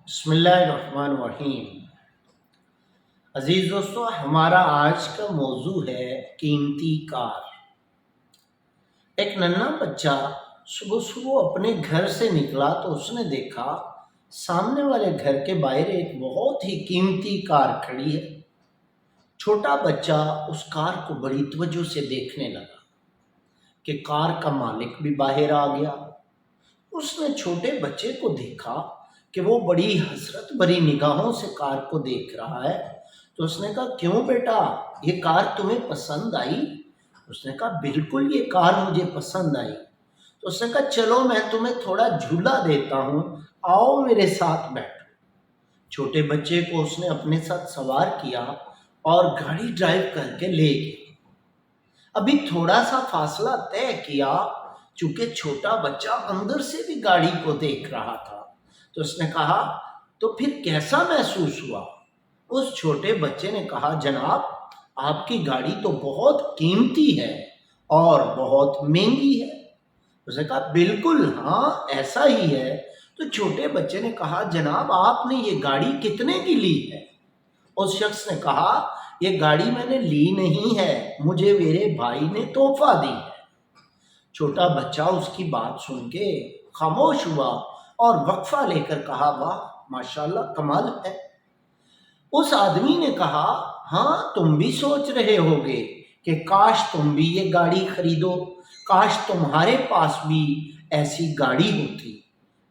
بسم اللہ الرحمن الرحیم۔ عزیز دوستو، ہمارا آج کا موضوع ہے قیمتی کار۔ ایک ننھا بچہ صبح صبح اپنے گھر سے نکلا تو اس نے دیکھا سامنے والے گھر کے باہر ایک بہت ہی قیمتی کار کھڑی ہے۔ چھوٹا بچہ اس کار کو بڑی توجہ سے دیکھنے لگا کہ کار کا مالک بھی باہر آ گیا۔ اس نے چھوٹے بچے کو دیکھا کہ وہ بڑی حسرت بھری نگاہوں سے کار کو دیکھ رہا ہے، تو اس نے کہا، کیوں بیٹا، یہ کار تمہیں پسند آئی؟ اس نے کہا، بالکل یہ کار مجھے پسند آئی۔ تو اس نے کہا، چلو میں تمہیں تھوڑا جھولا دیتا ہوں، آؤ میرے ساتھ بیٹھو۔ چھوٹے بچے کو اس نے اپنے ساتھ سوار کیا اور گاڑی ڈرائیو کر کے لے گیا۔ ابھی تھوڑا سا فاصلہ طے کیا، چونکہ چھوٹا بچہ اندر سے بھی گاڑی کو دیکھ رہا تھا، تو اس نے کہا، تو پھر کیسا محسوس ہوا؟ اس چھوٹے بچے نے کہا، جناب آپ کی گاڑی تو بہت قیمتی ہے اور بہت مہنگی ہے۔ اس نے کہا، بالکل ہاں ایسا ہی ہے۔ تو چھوٹے بچے نے کہا، جناب آپ نے یہ گاڑی کتنے کی لی ہے؟ اس شخص نے کہا، یہ گاڑی میں نے لی نہیں ہے، مجھے میرے بھائی نے تحفہ دی ہے۔ چھوٹا بچہ اس کی بات سن کے خاموش ہوا اور وقفہ لے کر کہا، واہ ماشاءاللہ، کمال ہے۔ اس آدمی نے کہا، ہاں تم بھی سوچ رہے ہوگے کہ کاش تم بھی یہ گاڑی خریدو، کاش تمہارے پاس بھی ایسی گاڑی ہوتی۔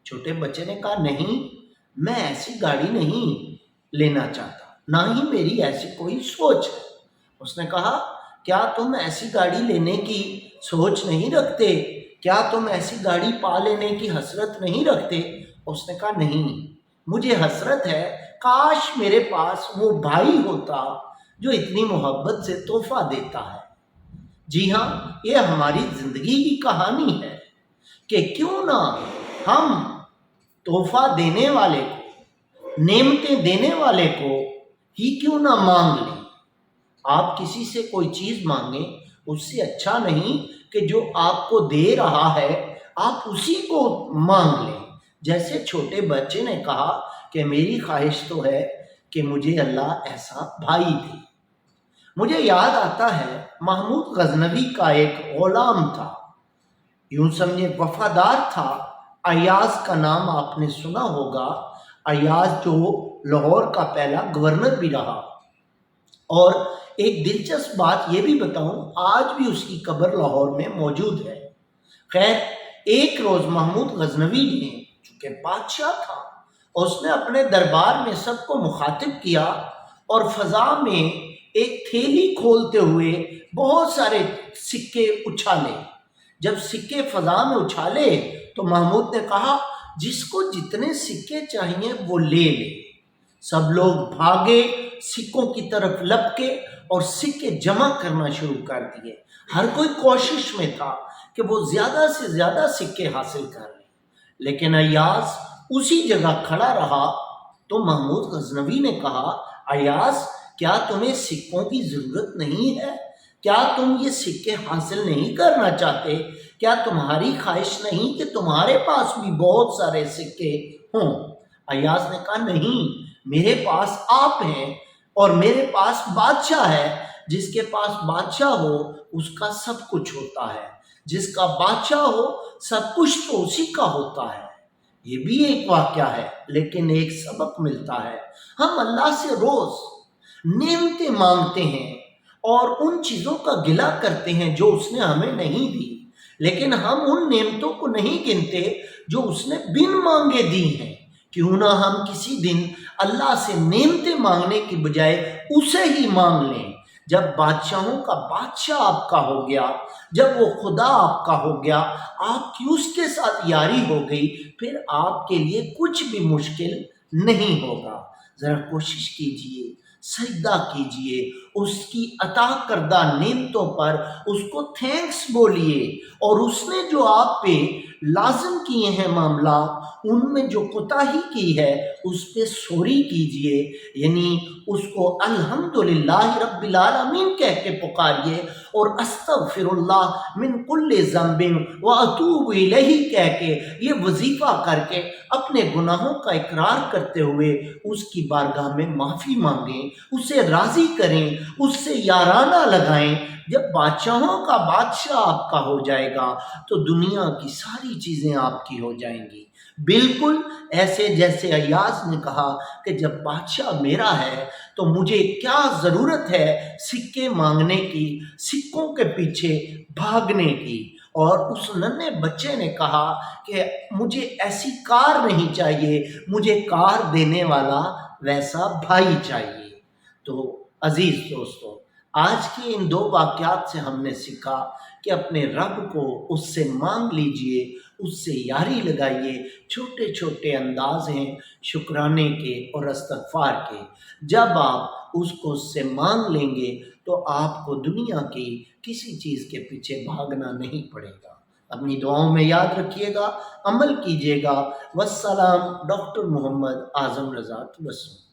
چھوٹے بچے نے کہا، نہیں، میں ایسی گاڑی نہیں لینا چاہتا، نہ ہی میری ایسی کوئی سوچ ہے۔ اس نے کہا، کیا تم ایسی گاڑی لینے کی سوچ نہیں رکھتے؟ کیا تم ایسی گاڑی پا لینے کی حسرت نہیں رکھتے؟ اس نے کہا، نہیں، مجھے حسرت ہے، کاش میرے پاس وہ بھائی ہوتا جو اتنی محبت سے تحفہ دیتا ہے۔ جی ہاں، یہ ہماری زندگی کی کہانی ہے کہ کیوں نہ ہم تحفہ دینے والے کو، نعمتیں دینے والے کو ہی کیوں نہ مانگ لیں۔ آپ کسی سے کوئی چیز مانگیں، اس سے اچھا نہیں کہ جو آپ کو دے رہا ہے آپ اسی کو مانگ لیں۔ جیسے چھوٹے بچے نے کہا کہ میری خواہش تو ہے کہ مجھے اللہ ایسا بھائی دے۔ مجھے یاد آتا ہے محمود غزنوی کا ایک غلام تھا، یوں سمجھے وفادار تھا۔ ایاز کا نام آپ نے سنا ہوگا، ایاز جو لاہور کا پہلا گورنر بھی رہا۔ اور ایک دلچسپ بات یہ بھی بتاؤں، آج بھی اس کی قبر لاہور میں موجود ہے۔ خیر، ایک روز محمود غزنوی نے، چونکہ بادشاہ تھا، اس نے اپنے دربار میں سب کو مخاطب کیا اور فضا میں ایک تھیلی کھولتے ہوئے بہت سارے سکے اچھالے۔ جب سکے فضا میں اچھالے تو محمود نے کہا، جس کو جتنے سکے چاہیے وہ لے لے۔ سب لوگ بھاگے، سکوں کی طرف لپکے اور سکے جمع کرنا شروع کر دیے۔ ہر کوئی کوشش میں تھا کہ وہ زیادہ سے زیادہ سکے حاصل کر لیں، لیکن ایاز اسی جگہ کھڑا رہا۔ تو محمود غزنوی نے کہا، ایاز کیا تمہیں سکوں کی ضرورت نہیں ہے؟ کیا تم یہ سکے حاصل نہیں کرنا چاہتے؟ کیا تمہاری خواہش نہیں کہ تمہارے پاس بھی بہت سارے سکے ہوں؟ ایاز نے کہا، نہیں، میرے پاس آپ ہیں اور میرے پاس بادشاہ ہے۔ جس کے پاس بادشاہ ہو اس کا سب کچھ ہوتا ہے، جس کا بادشاہ ہو سب کچھ تو اسی کا ہوتا ہے۔ یہ بھی ایک واقعہ ہے، لیکن ایک سبق ملتا ہے۔ ہم اللہ سے روز نعمتیں مانگتے ہیں اور ان چیزوں کا گلہ کرتے ہیں جو اس نے ہمیں نہیں دی، لیکن ہم ان نعمتوں کو نہیں گنتے جو اس نے بن مانگے دی ہیں۔ کیوں نہ ہم کسی دن اللہ سے نعمتیں مانگنے کی بجائے اسے ہی مانگ لیں۔ جب بادشاہوں کا بادشاہ آپ کا ہو گیا، جب وہ خدا آپ کا ہو گیا، آپ کی اس کے ساتھ یاری ہو گئی، پھر آپ کے لیے کچھ بھی مشکل نہیں ہوگا۔ ذرا کوشش کیجئے، سجدہ کیجئے، اس کی عطا کردہ نعمتوں پر اس کو تھینکس بولیے، اور اس نے جو آپ پہ لازم کیے ہیں معاملات، ان میں جو کوتاہی کی ہے اس پہ سوری کیجئے، یعنی اس کو الحمدللہ رب العالمین کہہ کے پکاریے، اور استغفر اللہ من کل ذنب واتوب الیہ کہہ کے یہ وظیفہ کر کے اپنے گناہوں کا اقرار کرتے ہوئے اس کی بارگاہ میں معافی مانگیں، اسے راضی کریں، اس سے یارانہ لگائیں۔ جب بادشاہوں کا بادشاہ آپ کا ہو جائے گا تو دنیا کی ساری چیزیں آپ کی ہو جائیں گی، بالکل ایسے جیسے ایاز نے کہا کہ جب بادشاہ میرا ہے تو مجھے کیا ضرورت ہے سکے مانگنے کی، سکوں کے پیچھے بھاگنے کی۔ اور اس ننھے بچے نے کہا کہ مجھے ایسی کار نہیں چاہیے، مجھے کار دینے والا ویسا بھائی چاہیے۔ تو عزیز دوستو، آج کے ان دو واقعات سے ہم نے سیکھا کہ اپنے رب کو اس سے مانگ لیجئے، اس سے یاری لگائیے۔ چھوٹے چھوٹے انداز ہیں شکرانے کے اور استغفار کے، جب آپ اس کو اس سے مانگ لیں گے تو آپ کو دنیا کی کسی چیز کے پیچھے بھاگنا نہیں پڑے گا۔ اپنی دعاؤں میں یاد رکھیے گا، عمل کیجیے گا۔ والسلام، ڈاکٹر محمد اعظم رضا تبسم۔